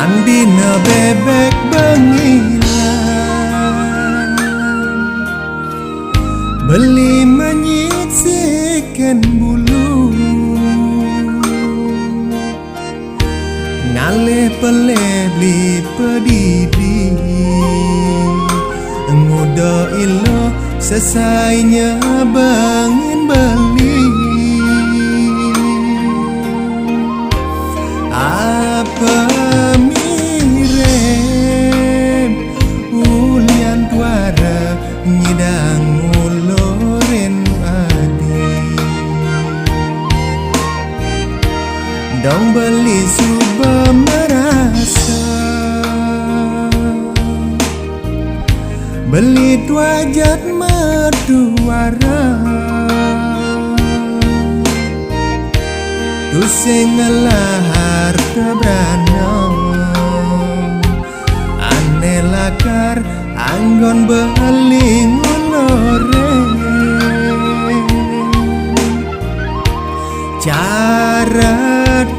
Kang dina bebek bengilan beli menyisikan bulu ngale pele beli pedidi ngudo ilo selesainya bangin beli apa mirem ulian tuara nyidang uloren adi dong beli suba merasa beli wajat merduara tu sengelahar kebrana ane lakar anggon beling ulore cara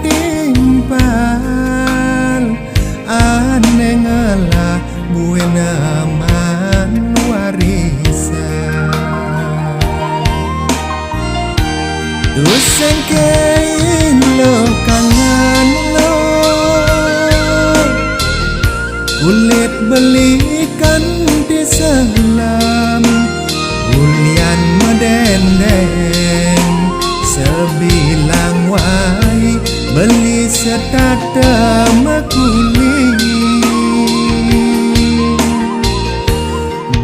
timpal ane ngalah buena man warisan tu sengkein lo kangen lo kulit belikan di selam ulian medendeng sebilang wai beli setata makuli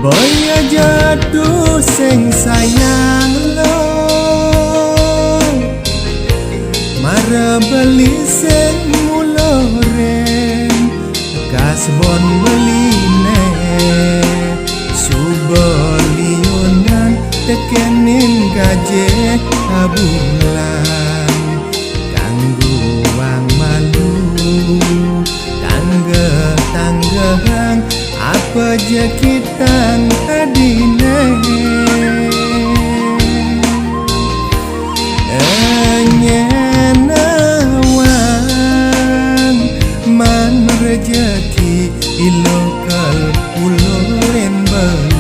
boya jatuh sing sayang lo mara beli sing muloren kasbon beli ne suboliunan tekenin gaje abulan kanggo wang malu tangga-tanggang apa je kitang adine enyenawan man rejeki ilokal uloren beli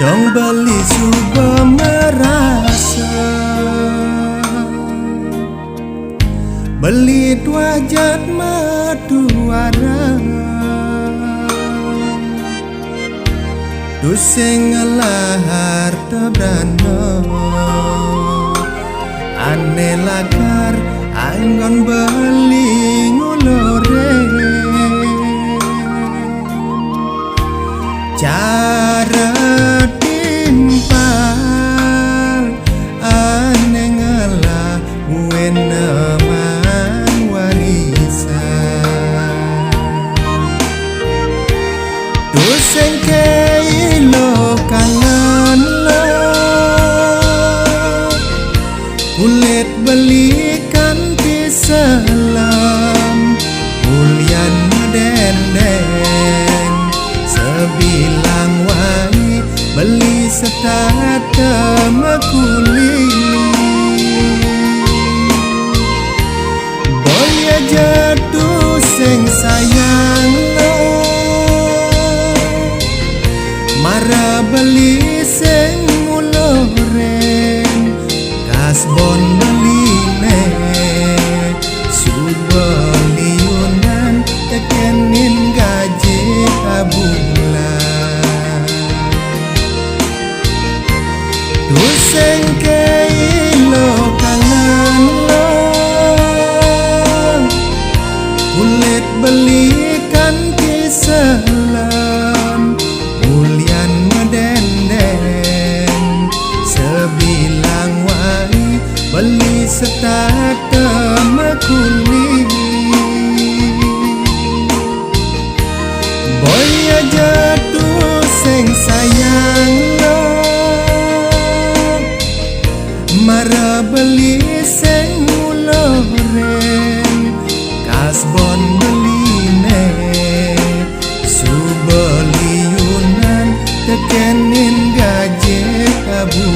dong beli suba merasa beli wajat maduara tu sing ngelahar tebrana ane lakar anggon beli ngulore cara timpal ane ngalah buena man warisan tu sengkei lo kangen lo kulit belikan di selam ulian dendeng sebilang wai beli setata makuli boya jatuh sing sayang lo mara beli sing uloren kasbon beli ne subeliunan teken kenin gaje kabu